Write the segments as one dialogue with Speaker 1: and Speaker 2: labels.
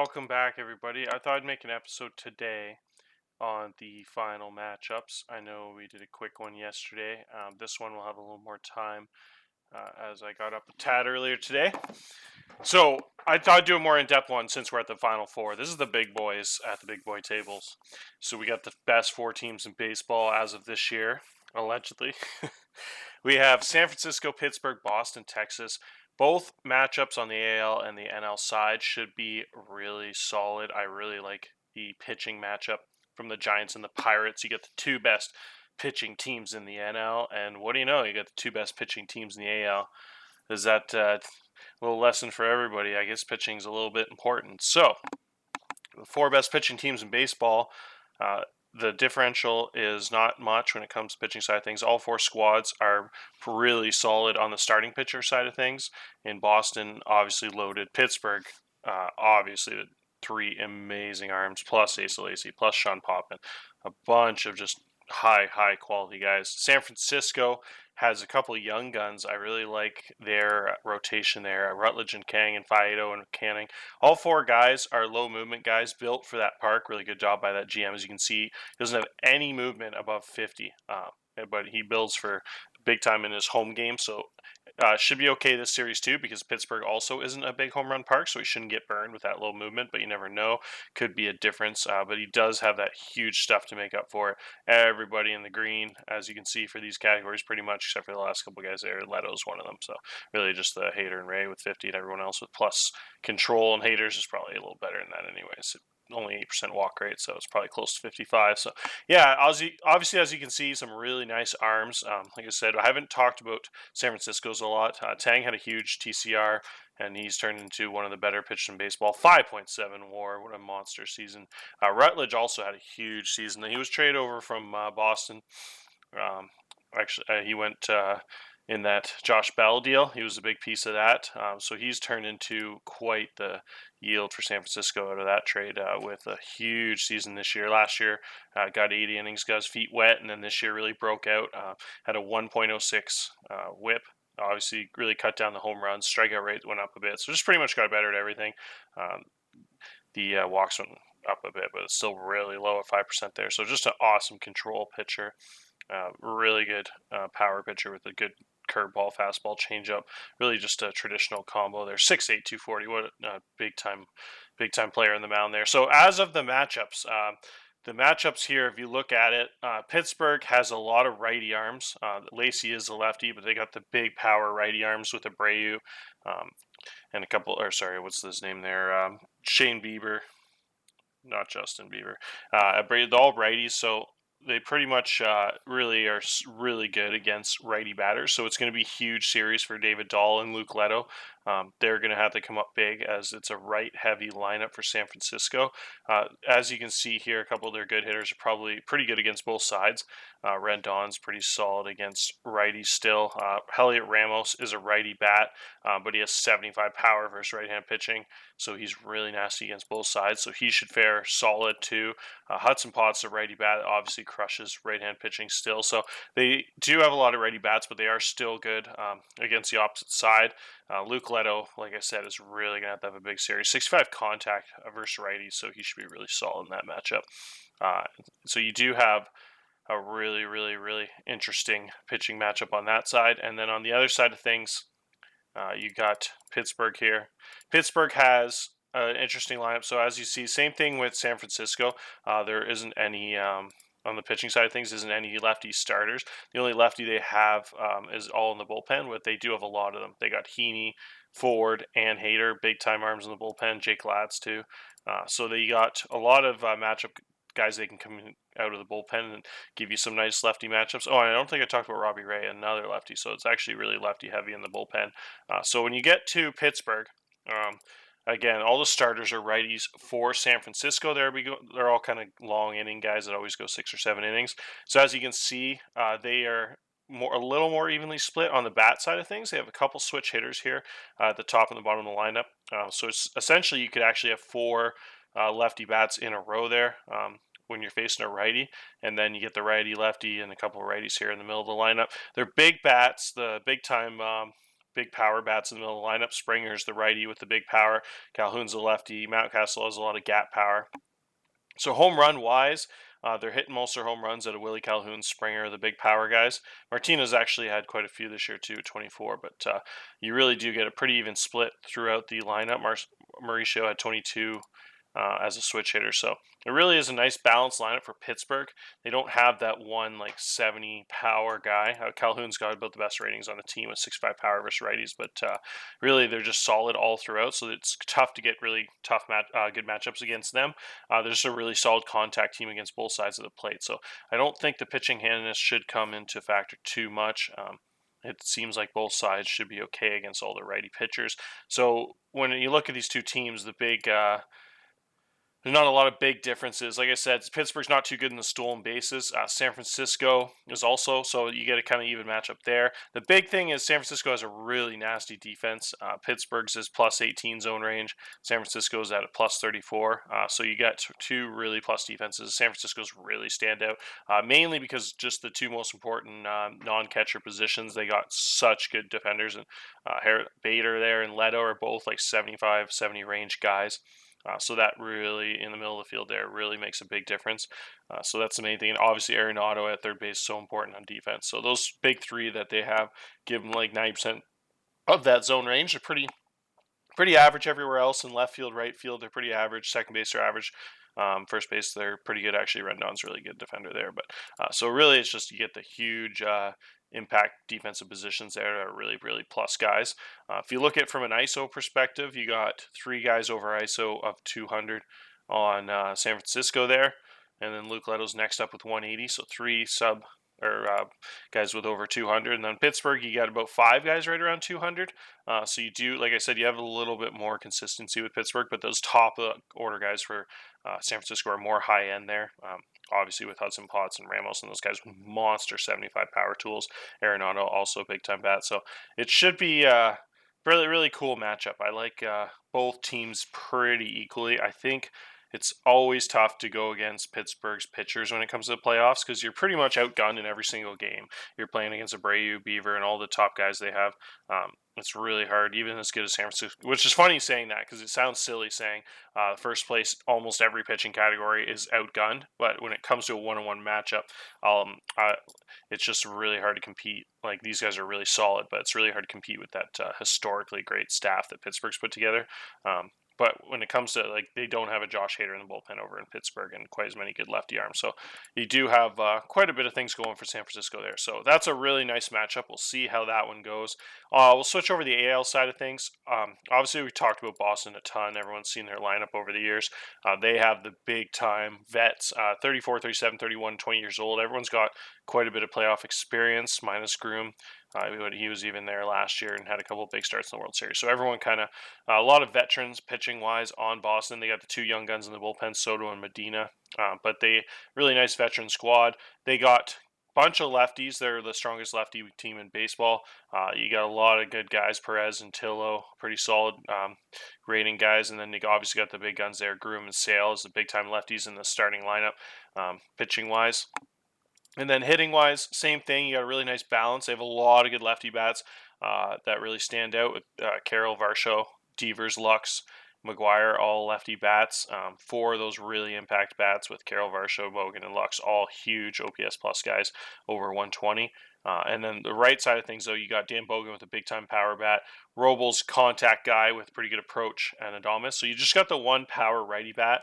Speaker 1: welcome back, everybody. I thought I'd make an episode today on the final matchups. I know we did a quick one yesterday. This one will have a little more time as I got up a tad earlier today. So I thought I'd do a more in-depth one since we're at the Final Four. This is the big boys at the big boy tables. So we got the best four teams in baseball as of this year, allegedly. We have San Francisco, Pittsburgh, Boston, Texas. Both matchups on the AL and the NL side should be really solid. I really like the pitching matchup from the Giants and the Pirates. You get the two best pitching teams in the NL, and what do you know? You got the two best pitching teams in the AL. Is that a little lesson for everybody? I guess pitching's a little bit important. So, the four best pitching teams in baseball, the differential is not much when it comes to pitching side of things. All four squads are really solid on the starting pitcher side of things. In Boston, obviously loaded. Pittsburgh, obviously three amazing arms, plus Asa Lacy, plus Sean Poppin. A bunch of just high quality guys. San Francisco has a couple of young guns. I really like their rotation there. Rutledge and Kang and Faedo and Canning. All four guys are low movement guys built for that park. Really good job by that GM. As you can see, he doesn't have any movement above 50, but he builds for big time in his home game. So should be okay this series too, because Pittsburgh also isn't a big home run park, so he shouldn't get burned with that low movement, but you never know. Could be a difference, but he does have that huge stuff to make up for. Everybody in the green, as you can see for these categories, pretty much, except for the last couple guys there. Leto's one of them, so really just the Hader and Ray with 50 and everyone else with plus control, and Hader's is probably a little better than that anyways. Only 8% walk rate, so it's probably close to 55. So, yeah, obviously, as you can see, some really nice arms. Like I said, I haven't talked about San Francisco's a lot. Tang had a huge TCR, and he's turned into one of the better pitchers in baseball. 5.7 WAR, what a monster season. Rutledge also had a huge season. He was traded over from Boston. He went in that Josh Bell deal. He was a big piece of that. So he's turned into quite the yield for San Francisco out of that trade with a huge season this year. Last year, got 80 innings, got his feet wet, and then this year really broke out. Had a 1.06 whip. Obviously, really cut down the home runs. Strikeout rate went up a bit. So just pretty much got better at everything. The walks went up a bit, but it's still really low at 5% there. So just an awesome control pitcher. Really good power pitcher with a good curveball, fastball, changeup. Really just a traditional combo there. 6'8", 240. What a big time player in the mound there. So as of the matchups here, if you look at it, Pittsburgh has a lot of righty arms. Lacy is a lefty, but they got the big power righty arms with Abreu and a couple. Or sorry, what's his name there? Shane Bieber, not Justin Bieber. Abreu, all righties. So they pretty much really are really good against righty batters. So it's going to be a huge series for David Dahl and Luke Leto. They're going to have to come up big as it's a right-heavy lineup for San Francisco. As you can see here, a couple of their good hitters are probably pretty good against both sides. Rendon's pretty solid against righties still. Heliot Ramos is a righty bat, but he has 75 power versus right-hand pitching, so he's really nasty against both sides, so he should fare solid too. Hudson Potts, a righty bat, obviously crushes right-hand pitching still, so they do have a lot of righty bats, but they are still good against the opposite side. Luke Leto, like I said, is really going to have a big series. 65 contact versus righties, so he should be really solid in that matchup. So you do have a really interesting pitching matchup on that side. And then on the other side of things, you got Pittsburgh here. Pittsburgh has an interesting lineup. So as you see, same thing with San Francisco. There isn't any... on the pitching side of things, isn't any lefty starters. The only lefty they have is all in the bullpen, but they do have a lot of them. They got Heaney, Ford, and Hader, big-time arms in the bullpen. Jake Latz, too. So they got a lot of matchup guys they can come out of the bullpen and give you some nice lefty matchups. Oh, and I don't think I talked about Robbie Ray, another lefty, so it's actually really lefty-heavy in the bullpen. So when you get to Pittsburgh... again, all the starters are righties for San Francisco. There we go. They're all kind of long inning guys that always go 6 or 7 innings. So as you can see, they are a little more evenly split on the bat side of things. They have a couple switch hitters here at the top and the bottom of the lineup. So it's essentially you could actually have 4 lefty bats in a row there when you're facing a righty, and then you get the righty, lefty, and a couple of righties here in the middle of the lineup. They're big bats, the big time big power bats in the middle of the lineup. Springer's the righty with the big power. Calhoun's the lefty. Mountcastle has a lot of gap power. So home run wise, they're hitting most of their home runs out of Willie Calhoun, Springer, the big power guys. Martinez actually had quite a few this year too, 24. But you really do get a pretty even split throughout the lineup. Mauricio had 22 as a switch hitter. So it really is a nice balanced lineup for Pittsburgh. They don't have that one like 70 power guy. Calhoun's got about the best ratings on the team with 65 power versus righties, but really they're just solid all throughout. So it's tough to get really good matchups against them. They're just a really solid contact team against both sides of the plate. So I don't think the pitching handedness should come into factor too much. It seems like both sides should be okay against all the righty pitchers. So when you look at these two teams, there's not a lot of big differences. Like I said, Pittsburgh's not too good in the stolen bases. San Francisco is also, so you get a kind of even matchup there. The big thing is San Francisco has a really nasty defense. Pittsburgh's is plus 18 zone range. San Francisco's at a plus 34. So you got two really plus defenses. San Francisco's really stand out, mainly because just the two most important non-catcher positions. They got such good defenders, and Bader there and Leto are both like 75, 70 range guys. So that really, in the middle of the field there, really makes a big difference. So that's the main thing. And obviously, Arenado at third base is so important on defense. So those big three that they have, give them like 90% of that zone range. They're pretty average everywhere else. In left field, right field, they're pretty average. Second base, they're average. First base, they're pretty good. Actually, Rendon's really good defender there. But so really, it's just you get the huge impact defensive positions there that are really, really plus guys. If you look at it from an ISO perspective, you got three guys over ISO of 200 on San Francisco there. And then Luke Leto's next up with 180. So three guys with over 200. And then Pittsburgh, you got about five guys right around 200. So you do, like I said, you have a little bit more consistency with Pittsburgh, but those top order guys for San Francisco are more high end there. Obviously with Hudson Potts and Ramos and those guys with monster 75 power tools. Arenado also a big time bat. So it should be a really, really cool matchup. I like both teams pretty equally. I think it's always tough to go against Pittsburgh's pitchers when it comes to the playoffs because you're pretty much outgunned in every single game. You're playing against Abreu, Beaver, and all the top guys they have. It's really hard, even as good as San Francisco, which is funny saying that because it sounds silly saying first place, almost every pitching category is outgunned. But when it comes to a one-on-one matchup, it's just really hard to compete. Like these guys are really solid, but it's really hard to compete with that historically great staff that Pittsburgh's put together. But when it comes to, like, they don't have a Josh Hader in the bullpen over in Pittsburgh and quite as many good lefty arms. So you do have quite a bit of things going for San Francisco there. So that's a really nice matchup. We'll see how that one goes. We'll switch over to the AL side of things. Obviously, we talked about Boston a ton. Everyone's seen their lineup over the years. They have the big-time vets, 34, 37, 31, 20 years old. Everyone's got quite a bit of playoff experience, minus Groom. He was even there last year and had a couple of big starts in the World Series. So everyone kind of, a lot of veterans pitching-wise on Boston. They got the two young guns in the bullpen, Soto and Medina. But they really nice veteran squad. They got a bunch of lefties. They're the strongest lefty team in baseball. You got a lot of good guys, Perez and Tillo, pretty solid rating guys. And then they obviously got the big guns there, Groom and Sale as the big-time lefties in the starting lineup, pitching-wise. And then hitting-wise, same thing. You got a really nice balance. They have a lot of good lefty bats that really stand out with Carroll, Varsho, Devers, Lux, McGuire, all lefty bats. Four of those really impact bats with Carroll, Varsho, Bogan, and Lux, all huge OPS plus guys over 120. And then the right side of things, though, you got Dan Bogan with a big-time power bat, Robles, contact guy with pretty good approach, and Adames. So you just got the one power righty bat.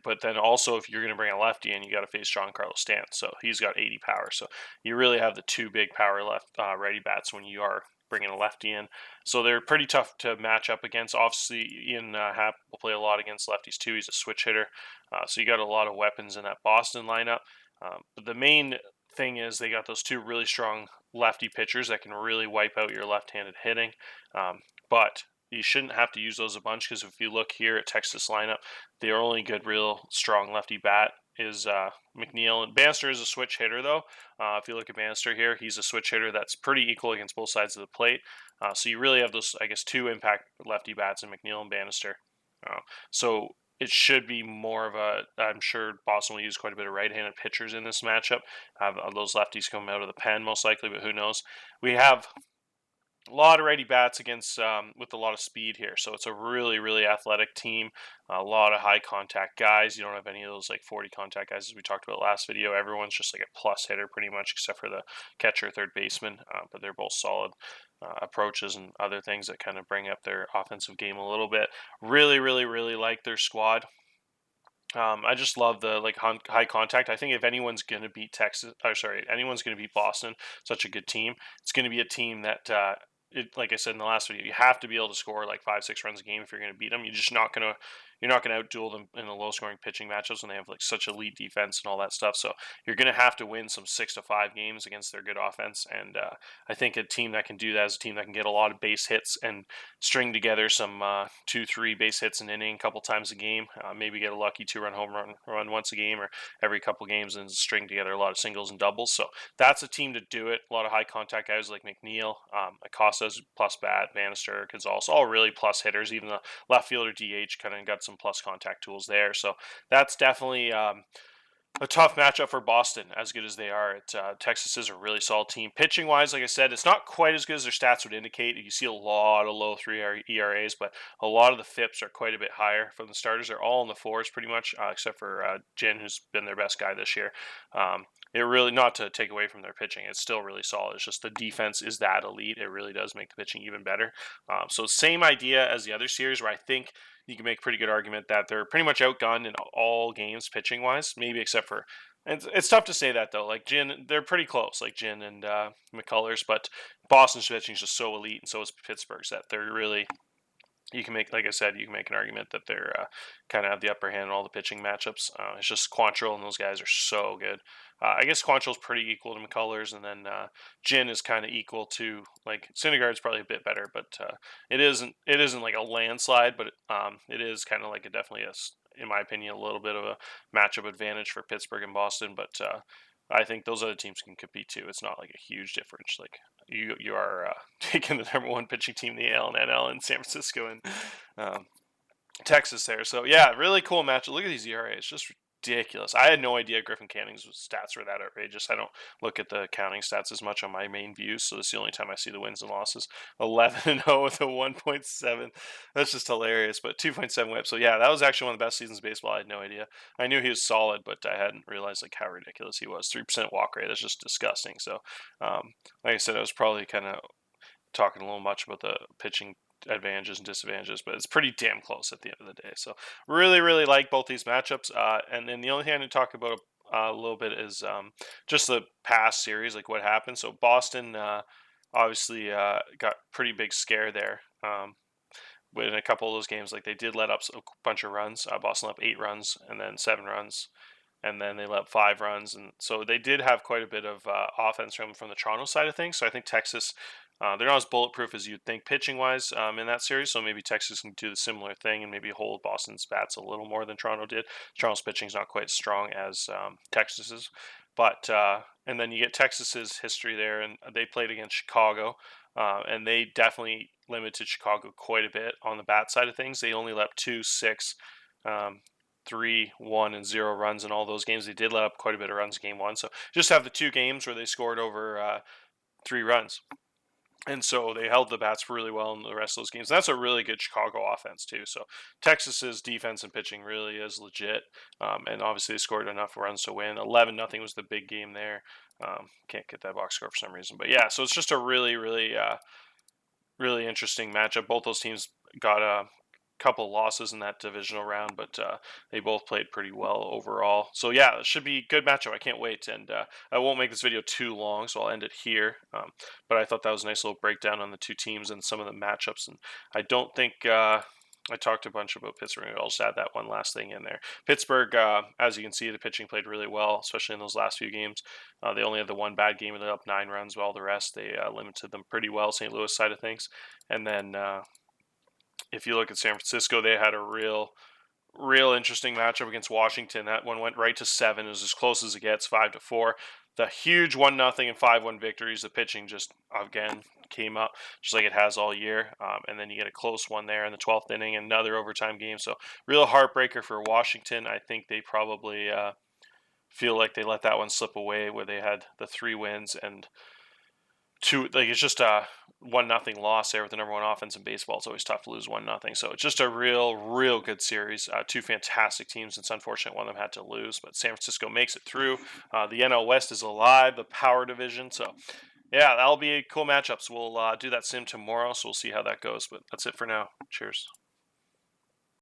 Speaker 1: But then also, if you're going to bring a lefty in, you got to face Giancarlo Stanton. So he's got 80 power. So you really have the two big power righty bats when you are bringing a lefty in. So they're pretty tough to match up against. Obviously, Ian Happ will play a lot against lefties too. He's a switch hitter. So you got a lot of weapons in that Boston lineup. But the main thing is they got those two really strong lefty pitchers that can really wipe out your left-handed hitting. But you shouldn't have to use those a bunch because if you look here at Texas lineup, their only good, real strong lefty bat is McNeil. And Bannister is a switch hitter, though. If you look at Bannister here, he's a switch hitter that's pretty equal against both sides of the plate. So you really have those, I guess, two impact lefty bats in McNeil and Bannister. So it should be more of I'm sure Boston will use quite a bit of right-handed pitchers in this matchup. Have those lefties come out of the pen most likely, but who knows? We have a lot of righty bats against with a lot of speed here. So it's a really, really athletic team. A lot of high contact guys. You don't have any of those like 40 contact guys as we talked about last video. Everyone's just like a plus hitter pretty much, except for the catcher, third baseman. But they're both solid approaches and other things that kind of bring up their offensive game a little bit. Really, really, really like their squad. I just love the like high contact. I think if anyone's going to beat anyone's going to beat Boston, such a good team, it's going to be a team that, like I said in the last video, you have to be able to score like 5-6 runs a game if you're going to beat them. You're not going to outduel them in the low scoring pitching matchups when they have like such elite defense and all that stuff. So you're going to have to win some 6-5 games against their good offense. And I think a team that can do that is a team that can get a lot of base hits and string together some 2-3 base hits an inning a couple times a game. Maybe get a lucky 2-run home run once a game or every couple games, and string together a lot of singles and doubles. So that's a team to do it. A lot of high contact guys like McNeil, Acosta's plus bat, Bannister, Gonzalez, all really plus hitters. Even the left fielder DH kind of got some plus contact tools there. So that's definitely a tough matchup for Boston, as good as they are. Texas is a really solid team. Pitching wise, like I said, it's not quite as good as their stats would indicate. You see a lot of low 3 ERAs, but a lot of the FIPS are quite a bit higher from the starters. They're all in the fours pretty much, except for Jin, who's been their best guy this year. It really, not to take away from their pitching, it's still really solid. It's just the defense is that elite. It really does make the pitching even better. So same idea as the other series, where I think you can make a pretty good argument that they're pretty much outgunned in all games pitching wise, maybe except for, it's tough to say that though. Like Jin, they're pretty close, like Jin and McCullers, but Boston's pitching is just so elite, and so is Pittsburgh's, that they're really, you can make, like I said, you can make an argument that they're kind of have the upper hand in all the pitching matchups. It's just Quantrill and those guys are so good. I guess Quantrill's pretty equal to McCullers, and then Jin is kind of equal to, like, Syndergaard's probably a bit better, but it isn't like a landslide, but it is kind of like in my opinion, a little bit of a matchup advantage for Pittsburgh and Boston. But I think those other teams can compete too. It's not like a huge difference. Like you are taking the number one pitching team in the AL and NL in San Francisco and Texas there. So yeah, really cool match. Look at these ERAs, just ridiculous. I had no idea Griffin Canning's stats were that outrageous. I don't look at the counting stats as much on my main views, so it's the only time I see the wins and losses. 11-0 with a 1.7. That's just hilarious. But 2.7 WHIP. So yeah, that was actually one of the best seasons of baseball. I had no idea. I knew he was solid, but I hadn't realized like how ridiculous he was. 3% walk rate. That's just disgusting. So, like I said, I was probably kind of talking a little much about the pitching advantages and disadvantages, but it's pretty damn close at the end of the day. So really, really like both these matchups. And then the only thing I need to talk about a little bit is just the past series, like what happened. So Boston obviously got pretty big scare there. In a couple of those games, like they did let up a bunch of runs. Boston let up 8 runs and then 7 runs. And then they let up 5 runs, and so they did have quite a bit of offense from the Toronto side of things. So I think Texas, they're not as bulletproof as you'd think pitching wise in that series. So maybe Texas can do the similar thing and maybe hold Boston's bats a little more than Toronto did. Toronto's pitching is not quite as strong as Texas's, but and then you get Texas's history there, and they played against Chicago, and they definitely limited Chicago quite a bit on the bat side of things. They only let up 2, 6. 3, 1, and 0 runs in all those games. They did let up quite a bit of runs in game one. So just have the 2 games where they scored over 3 runs. And so they held the bats really well in the rest of those games. That's a really good Chicago offense too. So Texas's defense and pitching really is legit. And obviously they scored enough runs to win. 11-0 was the big game there. Can't get that box score for some reason. But yeah, so it's just a really, really, really interesting matchup. Both those teams got a couple losses in that divisional round, but they both played pretty well overall. So yeah, it should be a good matchup. I can't wait, and I won't make this video too long, so I'll end it here. But I thought that was a nice little breakdown on the two teams and some of the matchups, and I don't think I talked a bunch about Pittsburgh. I'll just add that one last thing in there. Pittsburgh, as you can see, the pitching played really well, especially in those last few games. They only had the one bad game, and they up 9 runs, while the rest, they limited them pretty well, St. Louis side of things. And then if you look at San Francisco, they had a real interesting matchup against Washington. That one went right to 7. It was as close as it gets, 5-4. The huge 1-0 and 5-1 victories. The pitching just again came up just like it has all year. And then you get a close one there in the 12th inning, another overtime game. So real heartbreaker for Washington. I think they probably feel like they let that one slip away, where they had the 3 wins and it's just a 1-0 loss there with the number one offense in baseball. It's always tough to lose 1-0. So it's just a real good series. Two fantastic teams. It's unfortunate one of them had to lose, but San Francisco makes it through. The NL West is alive, the power division. So yeah, that'll be a cool matchup. So we'll do that sim tomorrow. So we'll see how that goes. But that's it for now. Cheers.